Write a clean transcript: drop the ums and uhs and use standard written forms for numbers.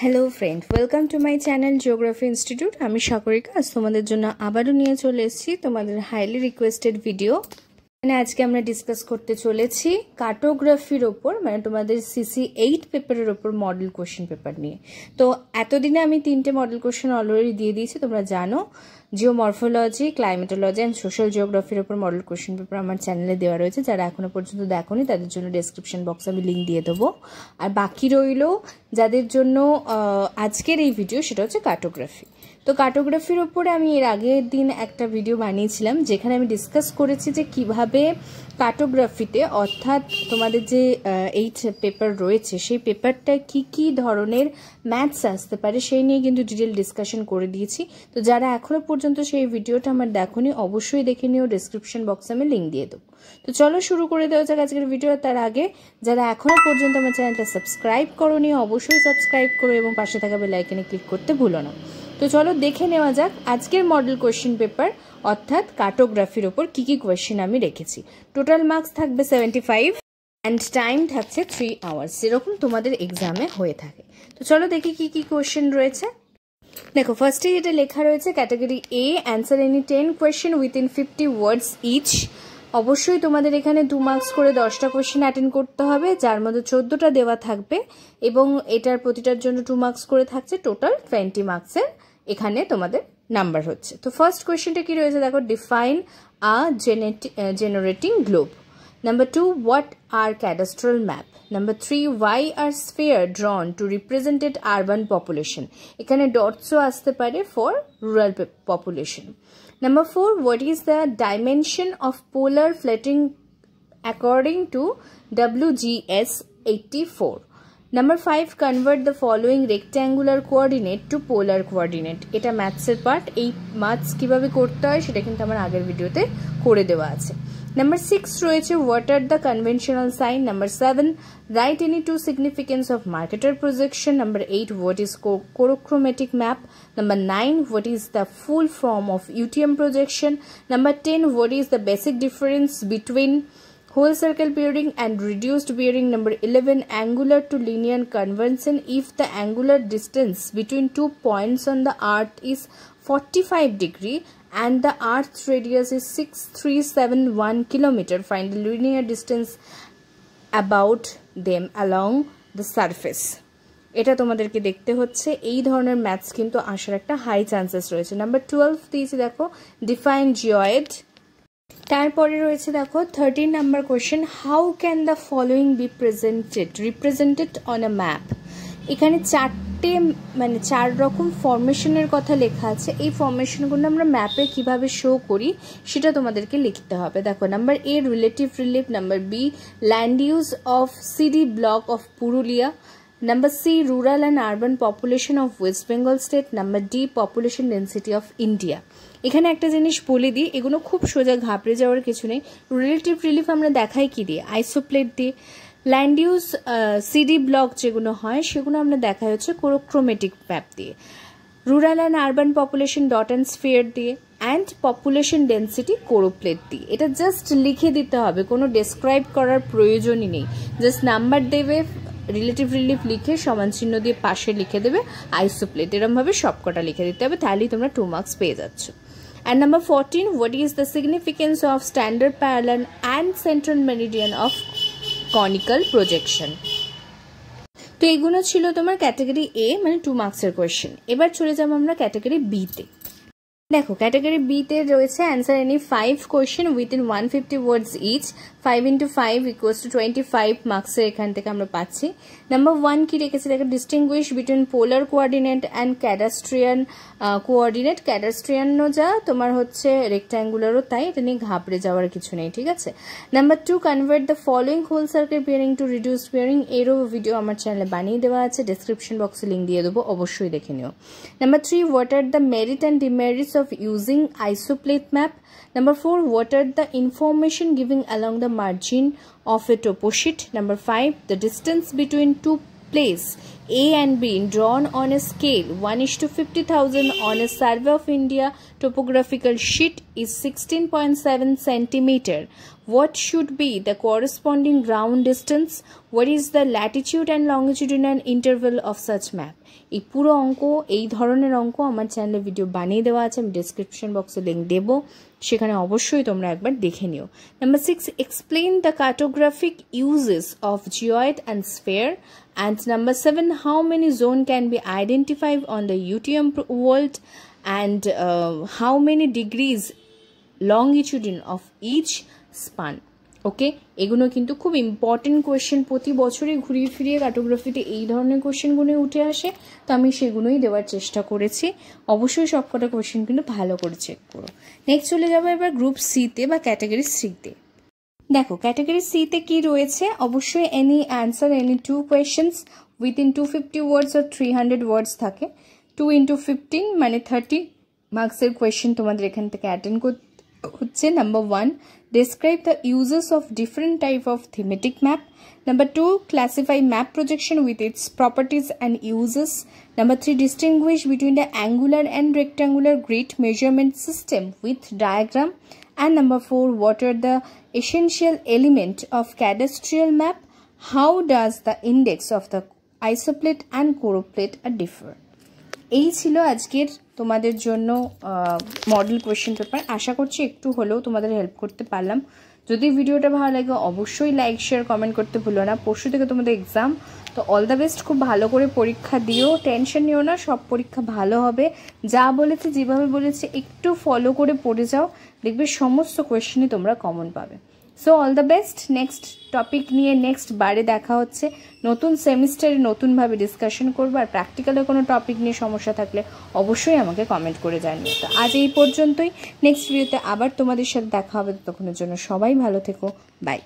Hello friend, welcome to my channel geography institute. আমি সাগরিকা। আজ তোমাদের জন্য আবারও নিয়ে চলে এসেছি তোমাদের হাইলি রিকোয়েস্টেড ভিডিও। মানে আজকে আমরা ডিসকাস করতে চলেছি কার্টোগ্রাফির ওপর, মানে তোমাদের সিসি 8 পেপারের ওপর মডেল কোশ্চেন পেপার নিয়ে। তো এতদিনে আমি 3টে মডেল কোশ্চেন অলরেডি দিয়ে দিয়েছি, তোমরা জানো। জিওমরফোলজি, ক্লাইমেটোলজি অ্যান্ড সোশ্যাল জিওগ্রাফির ওপর মডেল কোশ্চেন পেপার আমার চ্যানেলে দেওয়া রয়েছে। যারা এখনো পর্যন্ত দেখোনি তাদের জন্য ডেসক্রিপশন বক্সে আমি লিঙ্ক দিয়ে দেবো। আর বাকি রইল যাদের জন্য আজকের এই ভিডিও, সেটা হচ্ছে কার্টোগ্রাফি। তো কার্টোগ্রাফির ওপরে আমি এর আগের দিন একটা ভিডিও বানিয়েছিলাম যেখানে আমি ডিসকাস করেছি যে কিভাবে কার্টোগ্রাফিতে, অর্থাৎ তোমাদের যে 8 পেপার রয়েছে সেই পেপারটায় কি কি ধরনের ম্যাথস আসতে পারে সেই নিয়ে কিন্তু ডিটেল ডিসকাশন করে দিয়েছি। তো যারা এখনো পর্যন্ত সেই ভিডিওটা আমার দেখোনি অবশ্যই দেখে নিও, ডেসক্রিপশন বক্সে আমি লিঙ্ক দিয়ে দেবো। তো চলো শুরু করে দেওয়া যাক আজকের ভিডিও। তার আগে যারা এখনো পর্যন্ত আমার চ্যানেলটা সাবস্ক্রাইব করোনি অবশ্যই সাবস্ক্রাইব করো এবং পাশে থাকা বেল আইকনে ক্লিক করতে ভুলো না। তো চলো দেখে নেওয়া যাক আজকের মডেল কোশ্চেন পেপার অর্থাৎ কার্টোগ্রাফির ওপর কি কি কোয়েশ্চেন আমি রেখেছি। টোটাল মার্কস থাকবে 75 অ্যান্ড টাইম থাকছে 3 আওয়ার্স, যেরকম তোমাদের এক্সামে হয়ে থাকে। তো চলো দেখি কি কি কোয়েশ্চেন রয়েছে। দেখো, ফার্স্টে যেটা লেখা রয়েছে category A, answer any 10 question within 50 words each. অবশ্যই তোমাদের এখানে 2 মার্কস করে 10টা কোয়েশ্চেন অ্যাটেন্ড করতে হবে, যার মধ্যে 14টা দেওয়া থাকবে এবং এটার প্রতিটার জন্য 2 মার্কস করে থাকছে। টোটাল 20 মার্কসের এখানে তোমাদের নাম্বার হচ্ছে। তো ফার্স্ট কোয়েশ্চেনটা কি রয়েছে দেখো, define a generating globe. Number 2, what are cadastral map? Number 3, why are sphere drawn to represented urban population? এখানে dots আসতে পারে for rural population. Number 4, what is the dimension of polar flattening according to WGS 84? Number 5, convert the following rectangular coordinate to polar coordinate. এটা ম্যাথসের part, এই maths কিভাবে করতে হয় সেটা কিন্তু আমার আগের ভিডিওতে করে দেওয়া আছে। Number 6 রয়েছে what are the conventional sign. Number 7, write any two significance of Mercator projection. Number 8, what is chorochromatic map. Number 9, what is the full form of UTM projection. Number 10, what is the basic difference between whole circle bearing and reduced bearing. Number 11, angular to linear conversion if the angular distance between 2 points on the earth is 45 degree and the earth's radius is 6371 kilometer. Find the linear distance about them along the surface. এটা তোমাদেরকে দেখতে হচ্ছে। এই ধরনের maths কিন্তু আসার একটা high chances রয়েছে। নাম্বার 12 দিয়েছি দেখো, ডিফাইন জিওয়েড। তারপরে রয়েছে দেখো 13 number question, how can the following B represented on a map. এখানে 4 রকম ফরমেশনের কথা লেখা আছে। এই ফরমেশনগুলো আমরা ম্যাপে কিভাবে শো করি সেটা তোমাদেরকে লিখতে হবে। দেখো, number A relative relief, number B land use of CD block of Purulia, number C rural and urban population of West Bengal state, number D population density of India. এখানে একটা জিনিস বলে দিই, এগুলো খুব সোজা, ঘাবড়ে যাওয়ার কিছু নেই। রিলেটিভ রিলিফ আমরা দেখাই কি দিয়ে, আইসোপ্লেট দিয়ে। ল্যান্ড ইউজ সিডি ব্লক যেগুলো হয় সেগুলো আমরা দেখা হচ্ছে কোরোক্রোমেটিক ম্যাপ দিয়ে। Rural and urban population dot and sphere দিয়ে, অ্যান্ড পপুলেশন ডেন্সিটি কোরোপ্লেট দিয়ে। এটা জাস্ট লিখে দিতে হবে, কোনো ডেসক্রাইব করার প্রয়োজনই নেই। জাস্ট নাম্বার দেবে, রিলেটিভ রিলিফ লিখে সমান চিহ্ন দিয়ে পাশে লিখে দেবে আইসোপ্লেট, এরমভাবে সবকটা লিখে দিতে হবে, তাহলেই তোমরা 2 মার্কস পেয়ে যাচ্ছ। And number 14, what is the significance of standard parallel and central meridian of conical projection? তো এইগুলো ছিল তোমার ক্যাটাগরি এ, মানে 2 মার্কসের কোয়েশ্চেন। এবার চলে যাবো আমরা ক্যাটাগরি বি তে। দেখো, ক্যাটাগরি বি তে রয়েছে answer any 5 question within 150 words each. 5 into 5 equals to 25 মার্কসের এখান থেকে আমরা পাচ্ছি। নাম্বার 1 কি রেখেছে দেখো, distinguish between polar coordinate and cartesian coordinate. ক্যাডাস্ট্রিয়ানও যা তোমার হচ্ছে রেক্ট্যাঙ্গুলারও তাই, এটা নিয়ে ঘাবড়ে যাওয়ার কিছু নেই, ঠিক আছে। Number 2, convert the following whole circle bearing to reduce bearing. এরও ভিডিও আমার চ্যানেলে বানিয়ে দেওয়া আছে, ডেসক্রিপশন বক্সে লিঙ্ক দিয়ে দেবো, অবশ্যই দেখে নিও। Number 3, what are the merit and demerits of using isoplate map. Number 4, what are the information giving along the margin of a topo sheet. Number 5, the distance between two places A and B drawn on a scale 1:50,000 on a Survey of India topographical sheet is 16.7 centimeter. What should be the corresponding ground distance? What is the latitude and longitudinal interval of such map? এই পুরো অঙ্ক, এই ধরনের অঙ্ক আমার চ্যানেলে video বানিয়ে দেওয়া আছে, আমি ডেসক্রিপশন বক্সে লিঙ্ক দেবো, সেখানে অবশ্যই তোমরা একবার দেখে নিও। Number 6, explain the cartographic uses of geoid and sphere. And number 7, how many zone can be identified on the UTM world, and how many degrees longitudinal of each span? ওকে, এগুলো কিন্তু খুব ইম্পর্টেন্ট কোয়েশ্চেন, প্রতি বছরই ঘুরিয়ে ফিরিয়ে কার্টোগ্রাফিতে এই ধরনের কোয়েশ্চেনগুলো উঠে আসে, তো আমি সেগুলোই দেওয়ার চেষ্টা করেছি। অবশ্যই সবকটা কোয়েশ্চেন কিন্তু ভালো করে চেক করো। নেক্সট চলে যাবো এবার গ্রুপ সিতে বা ক্যাটাগরি সিতে। দেখো ক্যাটাগরি সিতে কি রয়েছে, অবশ্যই any answer any 2 questions within 250 ওয়ার্ডস আর 300 ওয়ার্ডস থাকে। 2 × 15 মানে 30 মার্কসের কোয়েশ্চেন তোমাদের এখান থেকে অ্যাটেন্ড করতে হচ্ছে। Number 1, describe the uses of different type of thematic map. Number 2, classify map projection with its properties and uses. Number 3, distinguish between the angular and rectangular grid measurement system with diagram. And number 4, what are the essential element of cadastral map? How does the index of the isoplate and choroplate differ? এই ছিল আজকের তোমাদের জন্য model question paper. আশা করছি একটু হলেও তোমাদের help করতে পারলাম। যদি ভিডিওটা ভালো লাগে অবশ্যই লাইক শেয়ার কমেন্ট করতে ভুলো না। পরশু থেকে তোমাদের এক্সাম, তো অল দ্য বেস্ট, খুব ভালো করে পরীক্ষা দিও, টেনশন নিও না, সব পরীক্ষা ভালো হবে। যা বলেছে যেভাবে বলেছে একটু ফলো করে পড়ে যাও, দেখবে সমস্ত কোয়েশ্চেনই তোমরা কমন পাবে। So all the best. Next topic নিয়ে নেক্সট বারে দেখা হচ্ছে, নতুন সেমিস্টারে নতুনভাবে ডিসকাশন করবো। আর প্র্যাকটিক্যালে কোনো টপিক নিয়ে সমস্যা থাকলে অবশ্যই আমাকে কমেন্ট করে জানিও। তো আজ এই পর্যন্তই, নেক্সট ভিডিওতে আবার তোমাদের সাথে দেখা হবে। ততক্ষণের জন্য সবাই ভালো থেকো, বাই।